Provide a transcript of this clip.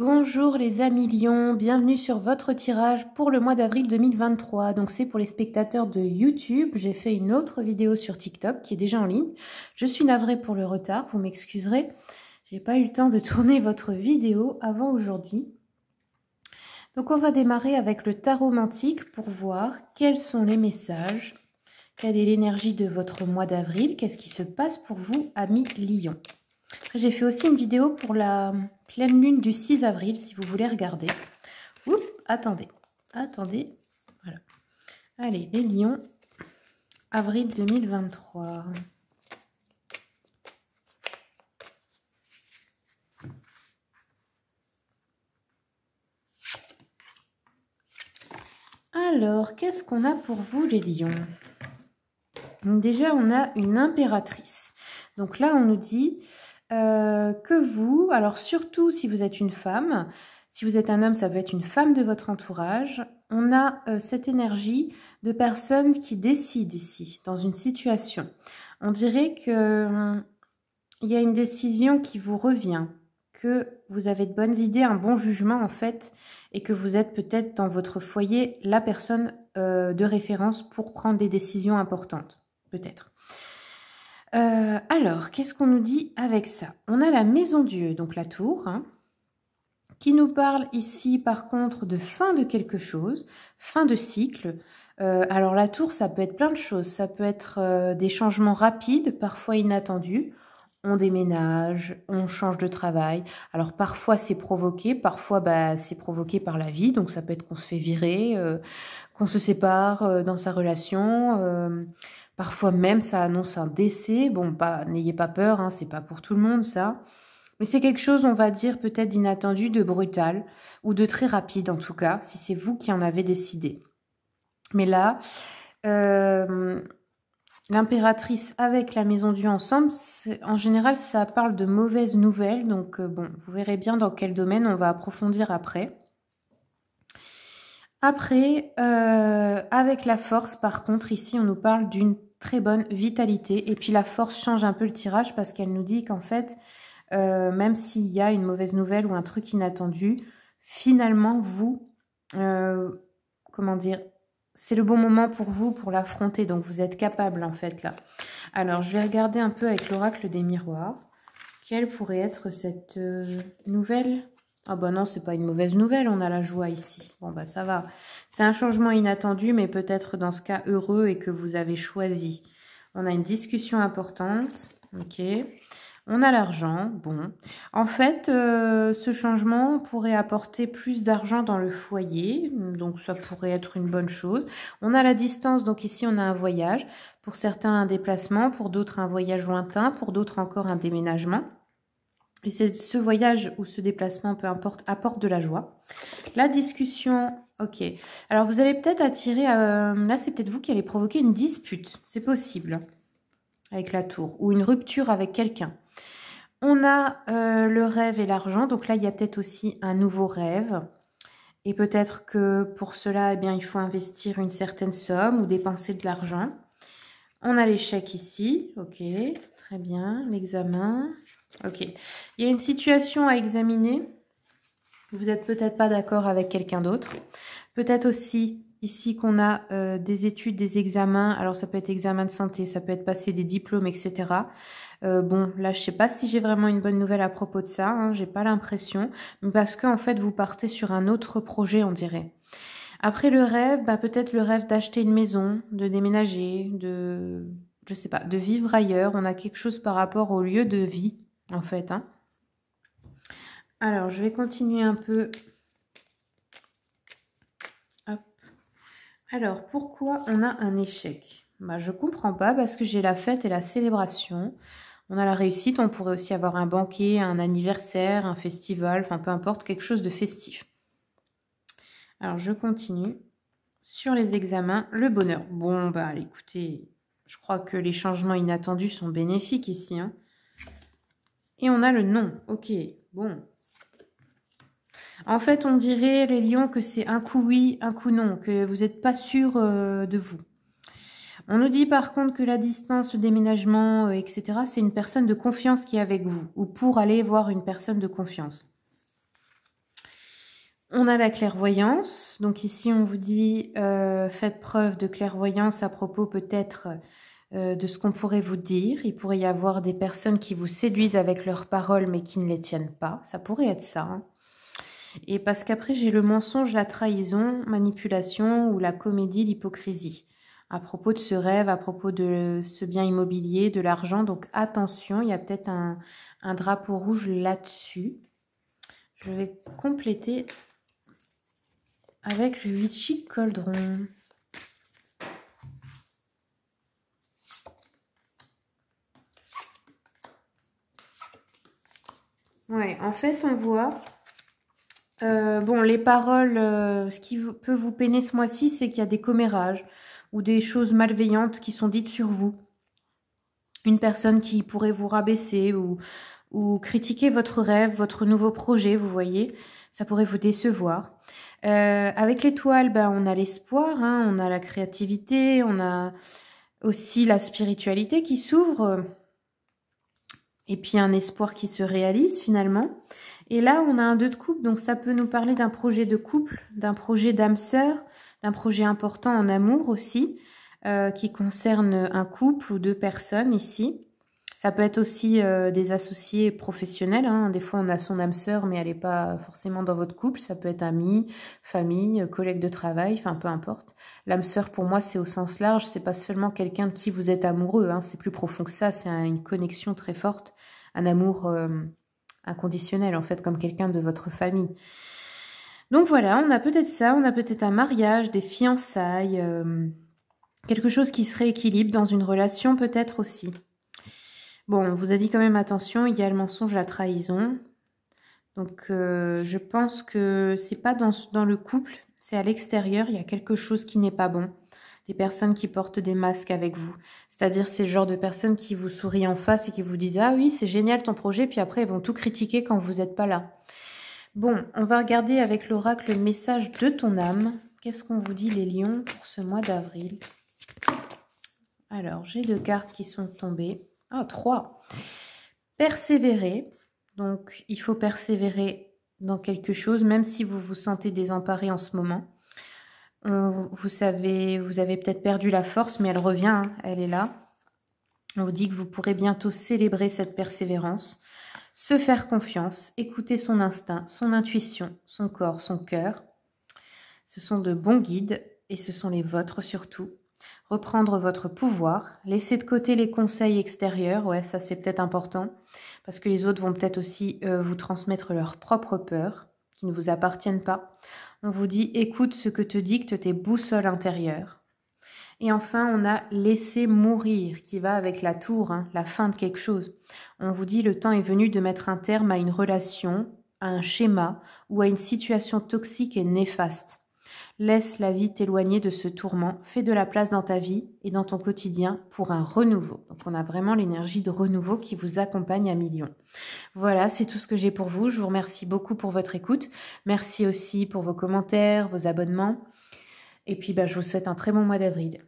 Bonjour les amis lions, bienvenue sur votre tirage pour le mois d'avril 2023. Donc c'est pour les spectateurs de YouTube. J'ai fait une autre vidéo sur TikTok qui est déjà en ligne. Je suis navrée pour le retard, vous m'excuserez. J'ai pas eu le temps de tourner votre vidéo avant aujourd'hui. Donc on va démarrer avec le tarot mantique pour voir quels sont les messages, quelle est l'énergie de votre mois d'avril, qu'est-ce qui se passe pour vous, amis lions. J'ai fait aussi une vidéo pour la pleine lune du 6 avril, si vous voulez regarder. Oups, attendez, voilà. Allez, les lions, avril 2023. Alors, qu'est-ce qu'on a pour vous, les lions? Déjà, on a une impératrice. Donc là, on nous dit que vous, alors surtout si vous êtes une femme, si vous êtes un homme, ça peut être une femme de votre entourage. On a cette énergie de personnes qui décident ici, dans une situation. On dirait que il y a une décision qui vous revient, que vous avez de bonnes idées, un bon jugement en fait, et que vous êtes peut-être dans votre foyer la personne de référence pour prendre des décisions importantes, peut-être. Alors, qu'est-ce qu'on nous dit avec ça? On a la maison Dieu, donc la tour, hein, qui nous parle ici par contre de fin de quelque chose, fin de cycle. Alors la tour, ça peut être plein de choses. Ça peut être des changements rapides, parfois inattendus. On déménage, on change de travail. Alors parfois c'est provoqué, parfois c'est provoqué par la vie. Donc ça peut être qu'on se fait virer, qu'on se sépare dans sa relation. Parfois même ça annonce un décès. Bon, n'ayez pas peur, hein, c'est pas pour tout le monde ça. Mais c'est quelque chose, on va dire, peut-être d'inattendu, de brutal, ou de très rapide en tout cas, si c'est vous qui en avez décidé. Mais là, l'impératrice avec la maison Dieu ensemble, en général, ça parle de mauvaises nouvelles. Donc bon, vous verrez bien dans quel domaine, on va approfondir après. Après, avec la force, par contre, ici, on nous parle d'une très bonne vitalité. Et puis la force change un peu le tirage parce qu'elle nous dit qu'en fait, même s'il y a une mauvaise nouvelle ou un truc inattendu, finalement, vous, comment dire, c'est le bon moment pour vous pour l'affronter. Donc, vous êtes capable, en fait, là. Alors, je vais regarder un peu avec l'oracle des miroirs. Quelle pourrait être cette nouvelle? Ah bah non, c'est pas une mauvaise nouvelle, on a la joie ici. Bon bah ça va. C'est un changement inattendu, mais peut-être dans ce cas heureux et que vous avez choisi. On a une discussion importante. Ok. On a l'argent. Bon. En fait, ce changement pourrait apporter plus d'argent dans le foyer. Donc ça pourrait être une bonne chose. On a la distance, donc ici on a un voyage. Pour certains un déplacement, pour d'autres un voyage lointain, pour d'autres encore un déménagement. Et ce voyage ou ce déplacement, peu importe, apporte de la joie. La discussion, ok. Alors, vous allez peut-être attirer... là, c'est peut-être vous qui allez provoquer une dispute. C'est possible. Avec la tour. Ou une rupture avec quelqu'un. On a le rêve et l'argent. Donc là, il y a peut-être aussi un nouveau rêve. Et peut-être que pour cela, eh bien, il faut investir une certaine somme ou dépenser de l'argent. On a l'échec ici. Ok, très bien. L'examen... Ok, il y a une situation à examiner. Vous n'êtes peut-être pas d'accord avec quelqu'un d'autre. Peut-être aussi ici qu'on a des études, des examens. Alors ça peut être examen de santé, ça peut être passer des diplômes, etc. Bon, là je ne sais pas si j'ai vraiment une bonne nouvelle à propos de ça. Hein, j'ai pas l'impression. Parce qu'en fait vous partez sur un autre projet, on dirait. Après le rêve, peut-être le rêve d'acheter une maison, de déménager, je sais pas, de vivre ailleurs. On a quelque chose par rapport au lieu de vie. En fait, hein. Alors, je vais continuer un peu. Hop. Alors, pourquoi on a un échec? Je ne comprends pas parce que j'ai la fête et la célébration. On a la réussite, on pourrait aussi avoir un banquet, un anniversaire, un festival, enfin peu importe, quelque chose de festif. Alors, je continue. Sur les examens, le bonheur. Bon, écoutez, je crois que les changements inattendus sont bénéfiques ici, hein. Et on a le non. Ok, bon. En fait, on dirait, les lions, que c'est un coup oui, un coup non, que vous n'êtes pas sûr de vous. On nous dit par contre que la distance, le déménagement, etc., c'est une personne de confiance qui est avec vous, ou pour aller voir une personne de confiance. On a la clairvoyance. Donc ici, on vous dit, faites preuve de clairvoyance à propos peut-être de ce qu'on pourrait vous dire. Il pourrait y avoir des personnes qui vous séduisent avec leurs paroles, mais qui ne les tiennent pas. Ça pourrait être ça, hein. Et parce qu'après, j'ai le mensonge, la trahison, manipulation ou la comédie, l'hypocrisie. À propos de ce rêve, à propos de ce bien immobilier, de l'argent. Donc attention, il y a peut-être un drapeau rouge là-dessus. Je vais compléter avec le Witchy Cauldron. Ouais, en fait, on voit... bon, les paroles, ce qui peut vous peiner ce mois-ci, c'est qu'il y a des commérages ou des choses malveillantes qui sont dites sur vous. Une personne qui pourrait vous rabaisser ou critiquer votre rêve, votre nouveau projet, vous voyez. Ça pourrait vous décevoir. Avec l'étoile, ben, on a l'espoir, hein, on a la créativité, on a aussi la spiritualité qui s'ouvre. Et puis un espoir qui se réalise finalement. Et là, on a un 2 de coupe, donc ça peut nous parler d'un projet de couple, d'un projet d'âme sœur, d'un projet important en amour aussi, qui concerne un couple ou 2 personnes ici. Ça peut être aussi des associés professionnels, hein. Des fois, on a son âme sœur, mais elle n'est pas forcément dans votre couple. Ça peut être amis, famille, collègues de travail, enfin peu importe. L'âme sœur, pour moi, c'est au sens large. C'est pas seulement quelqu'un de qui vous êtes amoureux, hein. C'est plus profond que ça. C'est une connexion très forte, un amour inconditionnel, en fait, comme quelqu'un de votre famille. Donc voilà, on a peut-être ça. On a peut-être un mariage, des fiançailles, quelque chose qui se rééquilibre dans une relation peut-être aussi. Bon, on vous a dit quand même attention, il y a le mensonge, la trahison. Donc, je pense que c'est pas dans le couple, c'est à l'extérieur, il y a quelque chose qui n'est pas bon. Des personnes qui portent des masques avec vous. C'est-à-dire, c'est le genre de personnes qui vous sourient en face et qui vous disent « Ah oui, c'est génial ton projet », puis après, ils vont tout critiquer quand vous n'êtes pas là. Bon, on va regarder avec l'oracle le message de ton âme. Qu'est-ce qu'on vous dit, les lions, pour ce mois d'avril? Alors, j'ai 2 cartes qui sont tombées. Ah, 3. Persévérer. Donc, il faut persévérer dans quelque chose, même si vous vous sentez désemparé en ce moment. Vous savez, vous avez peut-être perdu la force, mais elle revient, hein, elle est là. On vous dit que vous pourrez bientôt célébrer cette persévérance, se faire confiance, écouter son instinct, son intuition, son corps, son cœur. Ce sont de bons guides et ce sont les vôtres surtout. Reprendre votre pouvoir, laisser de côté les conseils extérieurs, ouais, ça c'est peut-être important, parce que les autres vont peut-être aussi vous transmettre leurs propres peurs, qui ne vous appartiennent pas. On vous dit, écoute ce que te dictent tes boussoles intérieures. Et enfin, on a laissé mourir, qui va avec la tour, hein, la fin de quelque chose. On vous dit, le temps est venu de mettre un terme à une relation, à un schéma ou à une situation toxique et néfaste. Laisse la vie t'éloigner de ce tourment, fais de la place dans ta vie et dans ton quotidien pour un renouveau. Donc on a vraiment l'énergie de renouveau qui vous accompagne à millions. Voilà, c'est tout ce que j'ai pour vous. Je vous remercie beaucoup pour votre écoute. Merci aussi pour vos commentaires, vos abonnements. Et puis je vous souhaite un très bon mois d'avril.